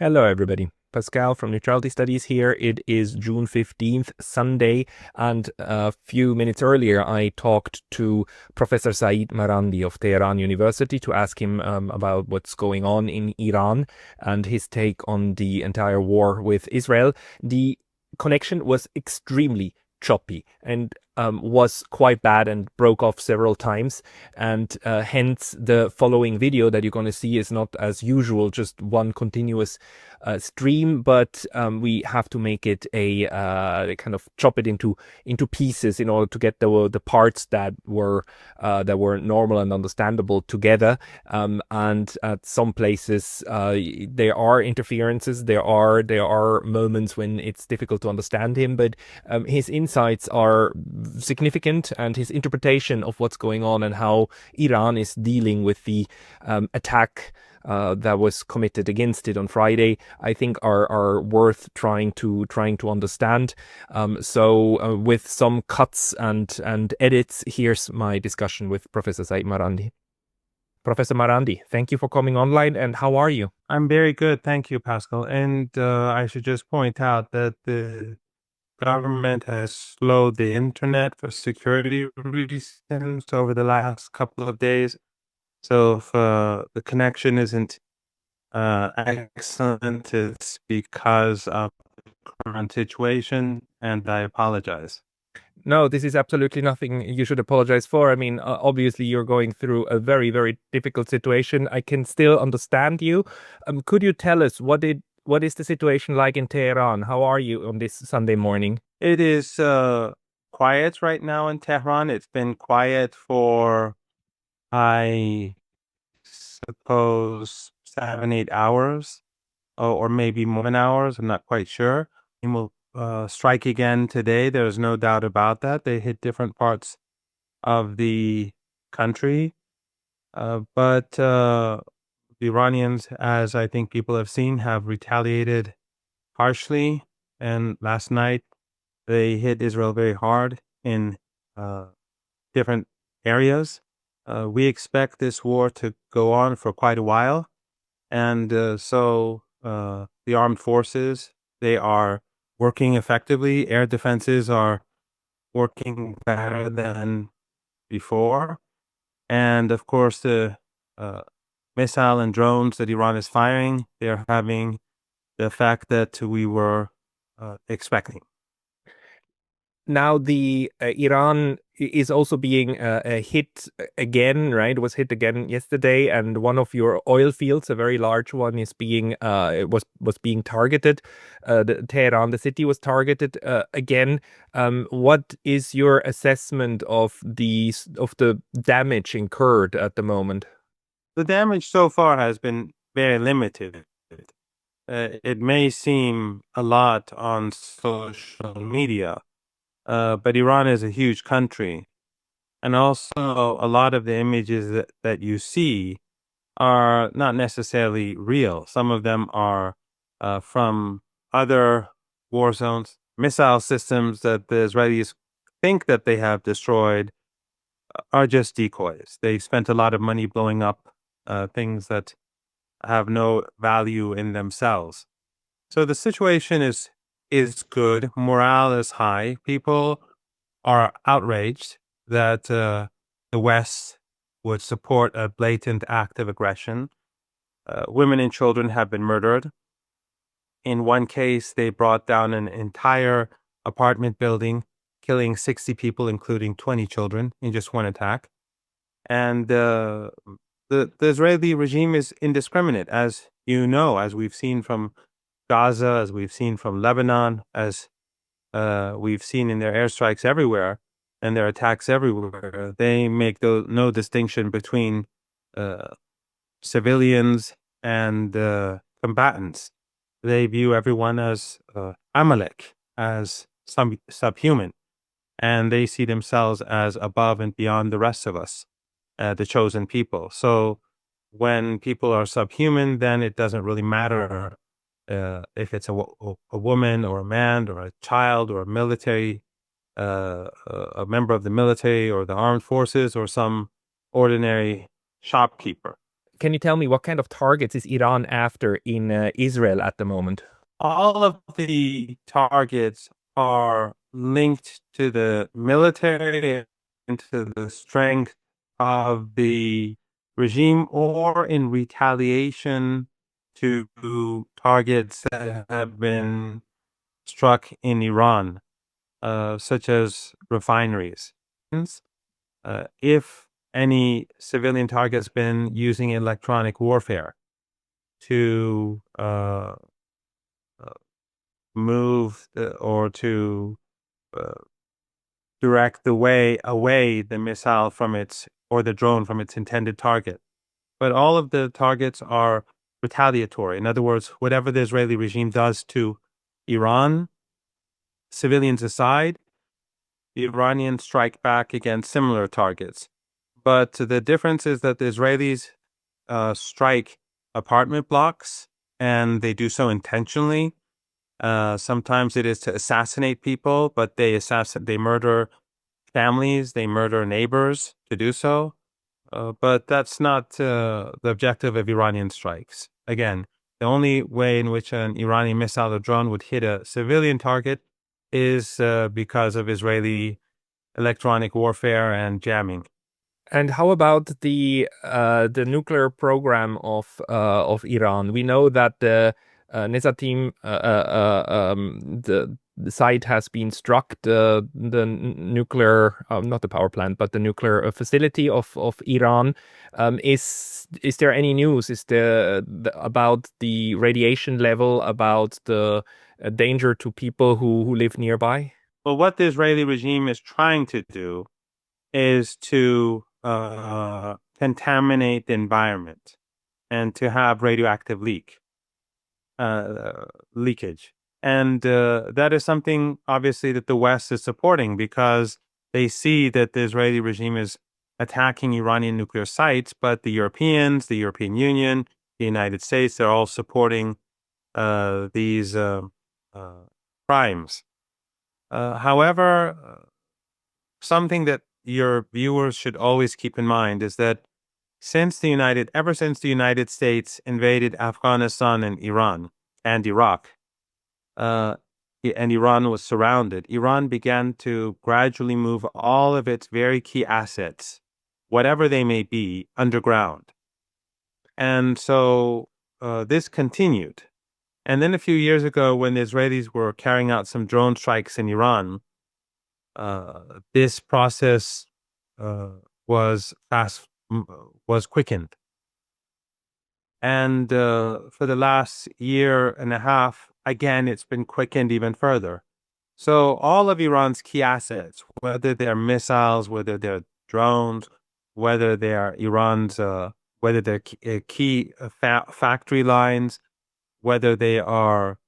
Hello, everybody. Pascal from Neutrality Studies here. It is June 15th, Sunday, and a few minutes earlier, I talked to Professor Seyed Marandi of Tehran University to ask him about what's going on in Iran and his take on the entire war with Israel. The connection was extremely choppy and was quite bad and broke off several times. And hence, the following video that you're going to see is not as usual, just one continuous stream, but we have to make it a kind of chop it into pieces in order to get the parts that were normal and understandable together. And at some places there are interferences, there are moments when it's difficult to understand him, but his insights are significant, and his interpretation of what's going on and how Iran is dealing with the attack that was committed against it on Friday, I think are worth trying to understand. So with some cuts and edits, here's my discussion with Professor Seyed Marandi. Professor Marandi, thank you for coming online, and how are you? I'm very good, thank you, Pascal. And I should just point out that the government has slowed the internet for security reasons over the last couple of days. So if the connection isn't excellent, it's because of the current situation, and I apologize. No, this is absolutely nothing you should apologize for. I mean, obviously, you're going through a very, very difficult situation. I can still understand you. Could you tell us what is the situation like in Tehran? How are you on this Sunday morning? It is quiet right now in Tehran. It's been quiet for, I suppose, 7, 8 hours, or maybe more than hours. I'm not quite sure. And will strike again today. There's no doubt about that. They hit different parts of the country. But the Iranians, as I think people have seen, have retaliated harshly. And last night, they hit Israel very hard in different areas. We expect this war to go on for quite a while. And so the armed forces, they are working effectively. Air defenses are working better than before. And of course, the missile and drones that Iran is firing, they're having the effect that we were expecting. Now the Iran is also being hit again, right? It was hit again yesterday, and one of your oil fields, a very large one, is being was being targeted. The Tehran, the city, was targeted again. What is your assessment of the damage incurred at the moment? The damage so far has been very limited. It may seem a lot on social media, but Iran is a huge country. And also, a lot of the images that you see are not necessarily real. Some of them are from other war zones. Missile systems that the Israelis think that they have destroyed are just decoys. They spent a lot of money blowing up things that have no value in themselves. So the situation is good. Morale is high. People are outraged that the West would support a blatant act of aggression. Women and children have been murdered. In one case, they brought down an entire apartment building, killing 60 people, including 20 children, in just one attack. And the Israeli regime is indiscriminate, as you know, as we've seen from Gaza, as we've seen from Lebanon, as we've seen in their airstrikes everywhere and their attacks everywhere. They make no distinction between civilians and combatants. They view everyone as Amalek, as some subhuman, and they see themselves as above and beyond the rest of us, the chosen people. So when people are subhuman, then it doesn't really matter if it's a woman or a man or a child or a member of the military or the armed forces or some ordinary shopkeeper. can you tell me what kind of targets is Iran after in Israel at the moment? All of the targets are linked to the military and to the strength of the regime or in retaliation to targets that have been struck in Iran, such as refineries. If any civilian target's been using electronic warfare to move or to uh, direct the way away the missile from its or the drone from its intended target. But all of the targets are retaliatory. In other words, whatever the Israeli regime does to Iran, civilians aside, the Iranians strike back against similar targets. But the difference is that the Israelis strike apartment blocks, and they do so intentionally. Sometimes it is to assassinate people, but they murder families, they murder neighbors to do so. But that's not the objective of Iranian strikes. Again, the only way in which an Iranian missile or drone would hit a civilian target is because of Israeli electronic warfare and jamming. And how about the nuclear program of Iran? We know that the Nezatim the site has been struck. The nuclear not the power plant, but the nuclear facility of Iran. Is there any news? Is the about the radiation level, about the danger to people who live nearby? Well, what the Israeli regime is trying to do is to contaminate the environment and to have radioactive leakage. And that is something, obviously, that the West is supporting because they see that the Israeli regime is attacking Iranian nuclear sites, but the Europeans, the European Union, the United States, they're all supporting these crimes. However, something that your viewers should always keep in mind is that ever since the United States invaded Afghanistan and Iran and Iraq, and Iran was surrounded, Iran began to gradually move all of its very key assets, whatever they may be, underground. And so this continued. And then a few years ago, when the Israelis were carrying out some drone strikes in Iran, this process was quickened, and for the last year and a half, again, it's been quickened even further. So all of Iran's key assets, whether they're missiles, whether they're drones, whether they are whether they're key factory lines, whether they are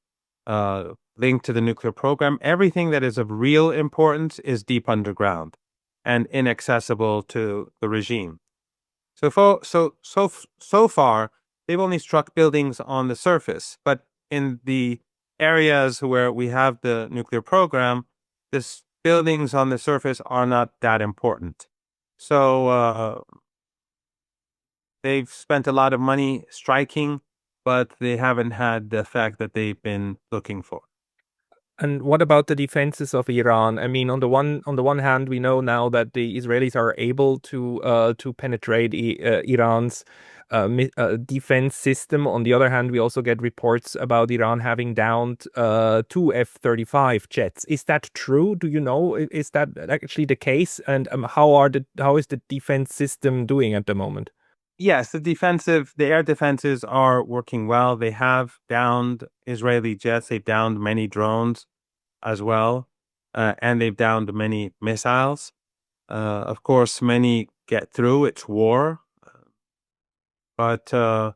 linked to the nuclear program, everything that is of real importance is deep underground and inaccessible to the regime. So far, they've only struck buildings on the surface, but in the areas where we have the nuclear program, this buildings on the surface are not that important. So they've spent a lot of money striking, but they haven't had the effect that they've been looking for. And what about the defenses of Iran? I mean, on the one hand, we know now that the Israelis are able to penetrate Iran's defense system. On the other hand, we also get reports about Iran having downed two F-35 jets. Is that true? Do you know? Is that actually the case? And how is the defense system doing at the moment? Yes, the air defenses are working well. They have downed Israeli jets. They've downed many drones as well, and they've downed many missiles. Of course, many get through. It's war, but the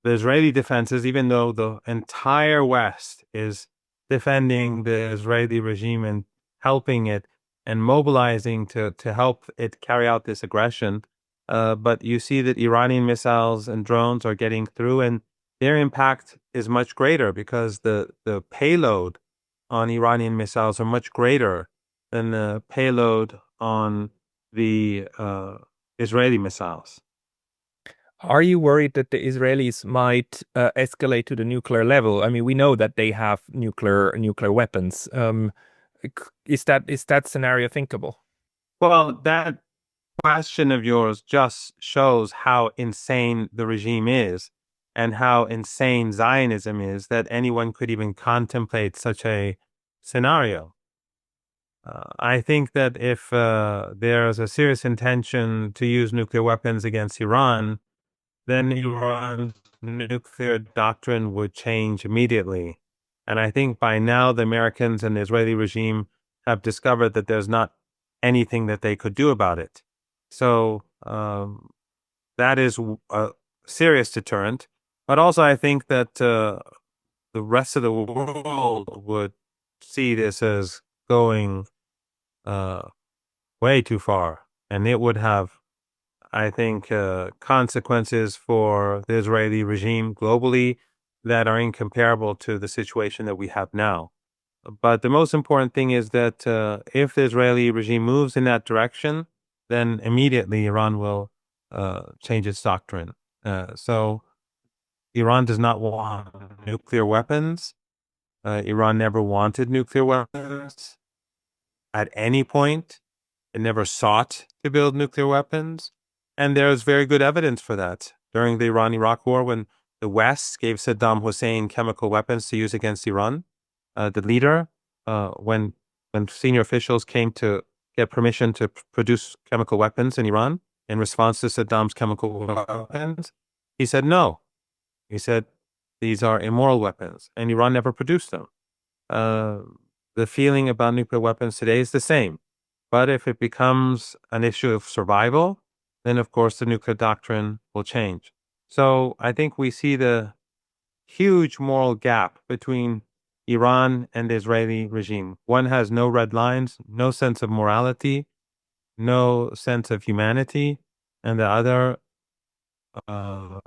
Israeli defenses, even though the entire West is defending the Israeli regime and helping it and mobilizing to help it carry out this aggression, but you see that Iranian missiles and drones are getting through, and their impact is much greater because the payload on Iranian missiles are much greater than the payload on the Israeli missiles. Are you worried that the Israelis might escalate to the nuclear level? I mean, we know that they have nuclear weapons. Is that scenario thinkable? Well, that question of yours just shows how insane the regime is and how insane Zionism is that anyone could even contemplate such a scenario. I think that if there's a serious intention to use nuclear weapons against Iran, then Iran's nuclear doctrine would change immediately. And I think by now the Americans and the Israeli regime have discovered that there's not anything that they could do about it. So that is a serious deterrent. But also, I think that the rest of the world would see this as going way too far. And it would have, I think, consequences for the Israeli regime globally that are incomparable to the situation that we have now. But the most important thing is that if the Israeli regime moves in that direction, then immediately Iran will change its doctrine. So Iran does not want nuclear weapons. Iran never wanted nuclear weapons at any point. It never sought to build nuclear weapons. And there's very good evidence for that. During the Iran-Iraq War, when the West gave Saddam Hussein chemical weapons to use against Iran, the leader, when senior officials came to get permission to produce chemical weapons in Iran in response to Saddam's chemical weapons, he said no. He said these are immoral weapons, and Iran never produced them. The feeling about nuclear weapons today is the same. But if it becomes an issue of survival, then of course the nuclear doctrine will change. So I think we see the huge moral gap between Iran and the Israeli regime. One has no red lines, no sense of morality, no sense of humanity, and the other uh,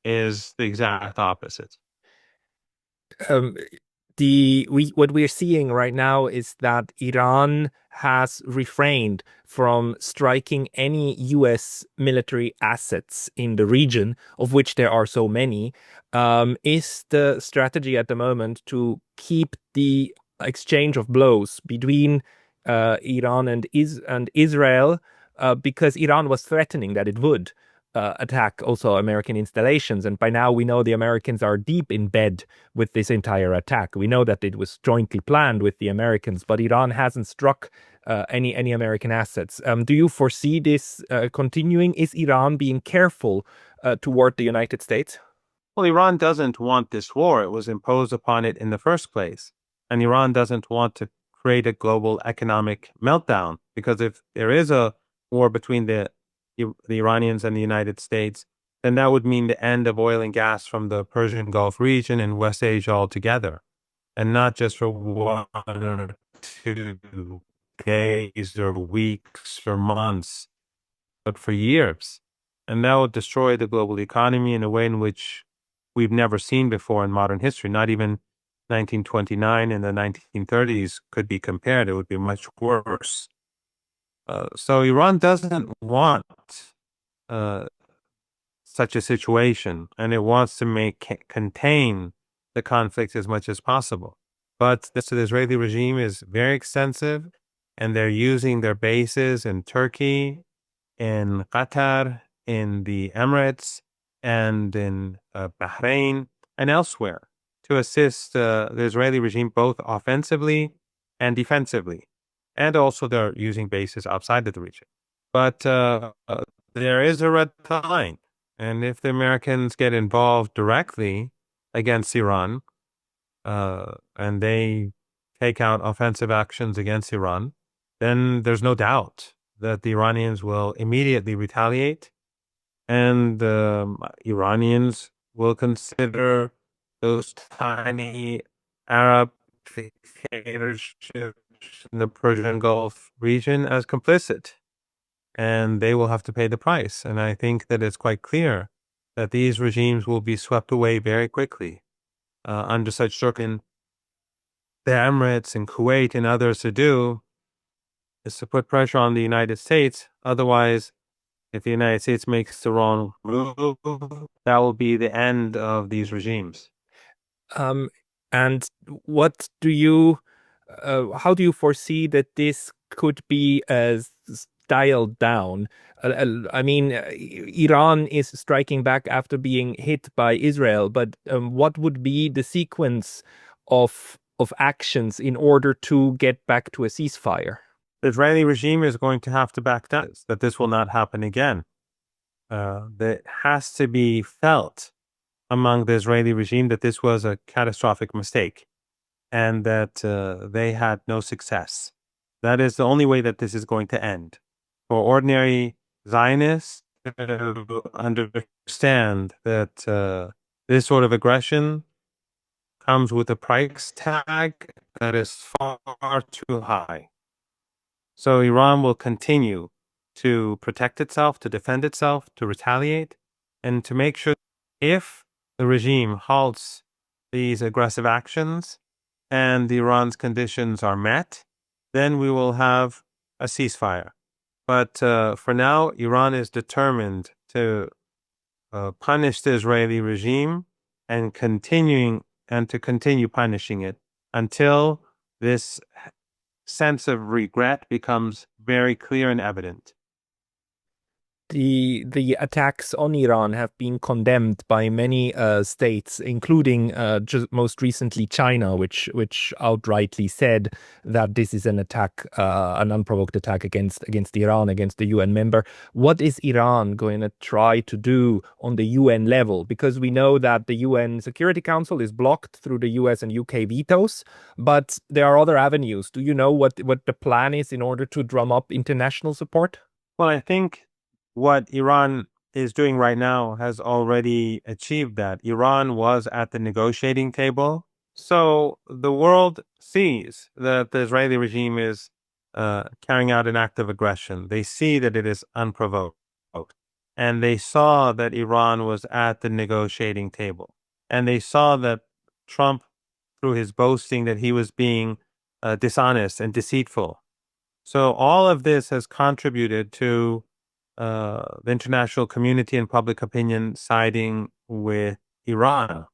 is the exact opposite. um, what we're seeing right now is that Iran has refrained from striking any U.S. military assets in the region, of which there are so many. Is the strategy at the moment to keep the exchange of blows between Iran and Israel, because Iran was threatening that it would attack also American installations, and by now we know the Americans are deep in bed with this entire attack. We know that it was jointly planned with the Americans, but Iran hasn't struck any American assets. Do you foresee this continuing? Is Iran being careful toward the United States? Well, Iran doesn't want this war. It was imposed upon it in the first place. And Iran doesn't want to create a global economic meltdown, because if there is a war between the Iranians and the United States, then that would mean the end of oil and gas from the Persian Gulf region and West Asia altogether. And not just for 1 or 2 days or weeks or months, but for years. And that would destroy the global economy in a way in which we've never seen before in modern history. Not even 1929 and the 1930s could be compared. It would be much worse. So Iran doesn't want uh, such a situation, and it wants to contain the conflict as much as possible. But the Israeli regime is very extensive, and they're using their bases in Turkey, in Qatar, in the Emirates, and in Bahrain and elsewhere to assist the Israeli regime both offensively and defensively. And also they're using bases outside of the region. But there is a red line. And if the Americans get involved directly against Iran, and they take out offensive actions against Iran, then there's no doubt that the Iranians will immediately retaliate, and the Iranians will consider those tiny Arab dictatorships in the Persian Gulf region as complicit, and they will have to pay the price. And I think that it's quite clear that these regimes will be swept away very quickly under such circumstances. The Emirates and Kuwait and others to do is to put pressure on the United States. Otherwise, If the United States makes the wrong move, that will be the end of these regimes. Um, and what do you, how do you foresee that this could be dialed down? I mean, Iran is striking back after being hit by Israel, but what would be the sequence of actions in order to get back to a ceasefire? The Israeli regime is going to have to back down, that this will not happen again. That has to be felt among the Israeli regime that this was a catastrophic mistake and that they had no success. That is the only way that this is going to end. For ordinary Zionists to understand that this sort of aggression comes with a price tag that is far too high. So Iran will continue to protect itself, to defend itself, to retaliate, and to make sure if the regime halts these aggressive actions and Iran's conditions are met, then we will have a ceasefire. But for now, Iran is determined to punish the Israeli regime and to continue punishing it until this sense of regret becomes very clear and evident. The attacks on Iran have been condemned by many states, including just most recently China, which outrightly said that this is an attack, an unprovoked attack against Iran, against the UN member. What is Iran going to try to do on the UN level? Because we know that the UN Security Council is blocked through the US and UK vetoes, but there are other avenues. Do you know what the plan is in order to drum up international support? Well, I think what Iran is doing right now has already achieved that. Iran was at the negotiating table. So the world sees that the Israeli regime is carrying out an act of aggression. They see that it is unprovoked. And they saw that Iran was at the negotiating table. And they saw that Trump, through his boasting that he was being dishonest and deceitful. So all of this has contributed to the international community and public opinion siding with Iran.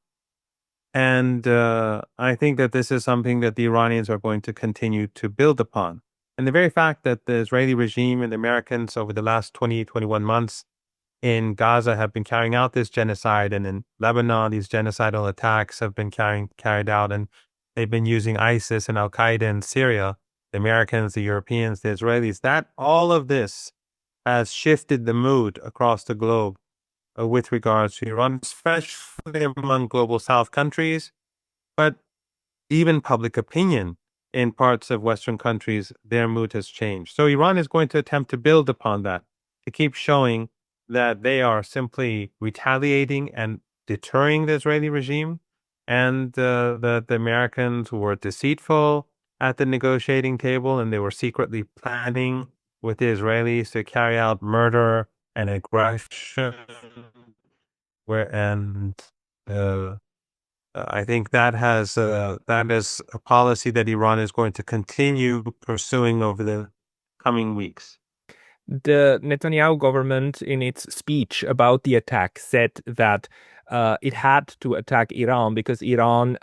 And I think that this is something that the Iranians are going to continue to build upon. And the very fact that the Israeli regime and the Americans over the last 20, 21 months in Gaza have been carrying out this genocide, and in Lebanon, these genocidal attacks have been carried out, and they've been using ISIS and Al Qaeda in Syria, the Americans, the Europeans, the Israelis, that all of this has shifted the mood across the globe with regards to Iran, especially among global South countries, but even public opinion in parts of Western countries, their mood has changed. So Iran is going to attempt to build upon that, to keep showing that they are simply retaliating and deterring the Israeli regime, and that the Americans were deceitful at the negotiating table and they were secretly planning with the Israelis to carry out murder and aggression. I think that is a policy that Iran is going to continue pursuing over the coming weeks. The Netanyahu government, in its speech about the attack, said that it had to attack Iran because Iran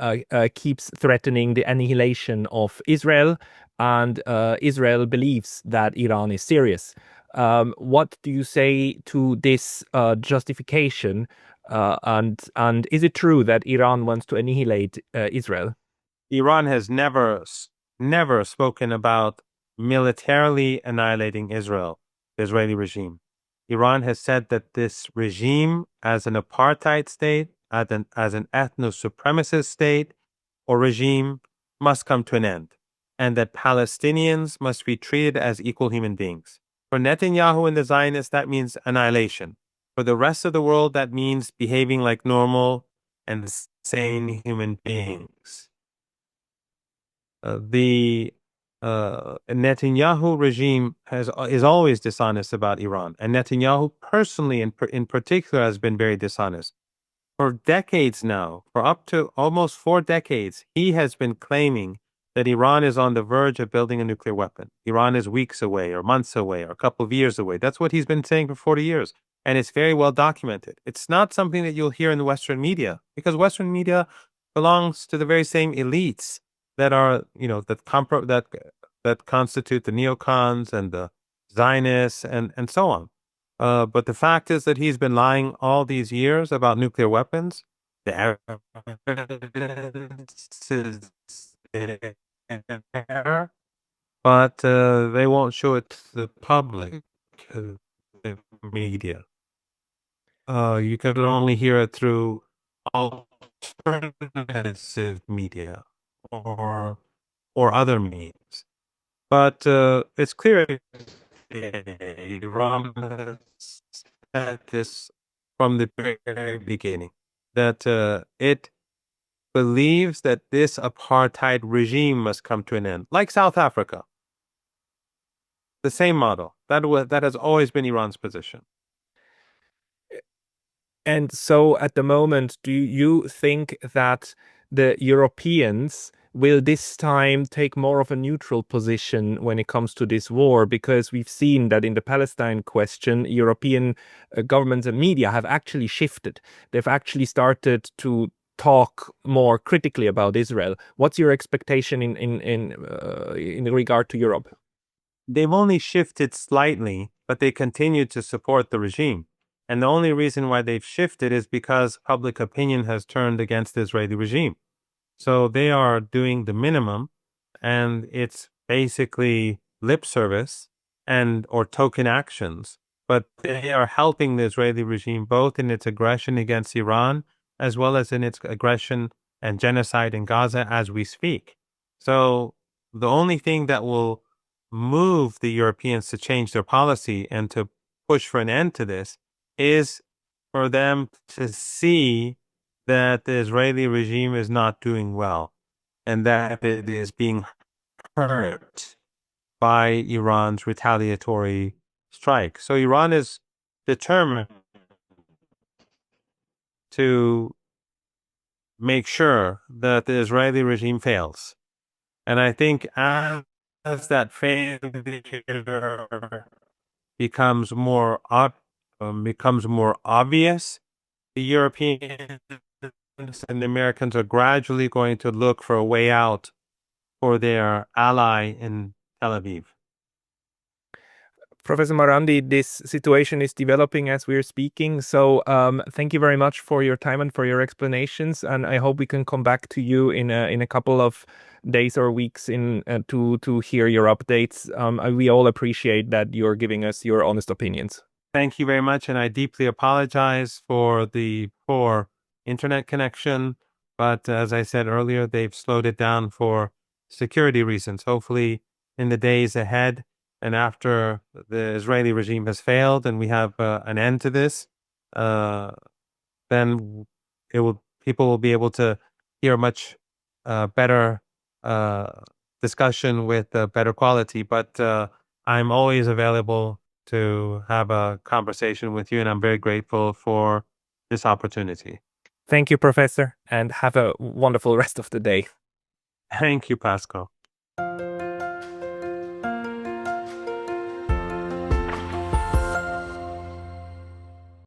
keeps threatening the annihilation of Israel, and Israel believes that Iran is serious. What do you say to this justification? And is it true that Iran wants to annihilate Israel? Iran has never spoken about militarily annihilating Israel, the Israeli regime. Iran has said that this regime, as an apartheid state, as an ethno-supremacist state or regime, must come to an end, and that Palestinians must be treated as equal human beings. For Netanyahu and the Zionists, that means annihilation. For the rest of the world, that means behaving like normal and sane human beings. The Netanyahu regime is always dishonest about Iran, and Netanyahu personally, in particular, has been very dishonest. For decades now, for up to almost 4 decades, he has been claiming that Iran is on the verge of building a nuclear weapon. Iran is weeks away or months away or a couple of years away. That's what he's been saying for 40 years. And it's very well documented. It's not something that you'll hear in the Western media because Western media belongs to the very same elites that are, that constitute the neocons and the Zionists and so on. But the fact is that he's been lying all these years about nuclear weapons. The evidence is there, but they won't show it to the public, the media. You can only hear it through alternative media or other means. But it's clear Iran has said this from the very beginning that it believes that this apartheid regime must come to an end, like South Africa. The same model that has always been Iran's position. And so at the moment, do you think that the Europeans will this time take more of a neutral position when it comes to this war? Because we've seen that in the Palestine question, European governments and media have actually shifted. They've actually started to talk more critically about Israel. What's your expectation in regard to Europe? They've only shifted slightly, but they continue to support the regime. And the only reason why they've shifted is because public opinion has turned against the Israeli regime. So they are doing the minimum, and it's basically lip service or token actions. But they are helping the Israeli regime both in its aggression against Iran as well as in its aggression and genocide in Gaza as we speak. So the only thing that will move the Europeans to change their policy and to push for an end to this is for them to see that the Israeli regime is not doing well and that it is being hurt by Iran's retaliatory strike. So Iran is determined to make sure that the Israeli regime fails. And I think as that failure becomes more obvious, the Europeans and the Americans are gradually going to look for a way out for their ally in Tel Aviv. Professor Marandi, this situation is developing as we're speaking. So thank you very much for your time and for your explanations. And I hope we can come back to you in a couple of days or weeks to hear your updates. We all appreciate that you're giving us your honest opinions. Thank you very much. And I deeply apologize for the poor internet connection. But as I said earlier, they've slowed it down for security reasons. Hopefully in the days ahead, and after the Israeli regime has failed and we have an end to this, then people will be able to hear much better discussion with better quality. But I'm always available to have a conversation with you, and I'm very grateful for this opportunity. Thank you, Professor, and have a wonderful rest of the day. Thank you, Pascal.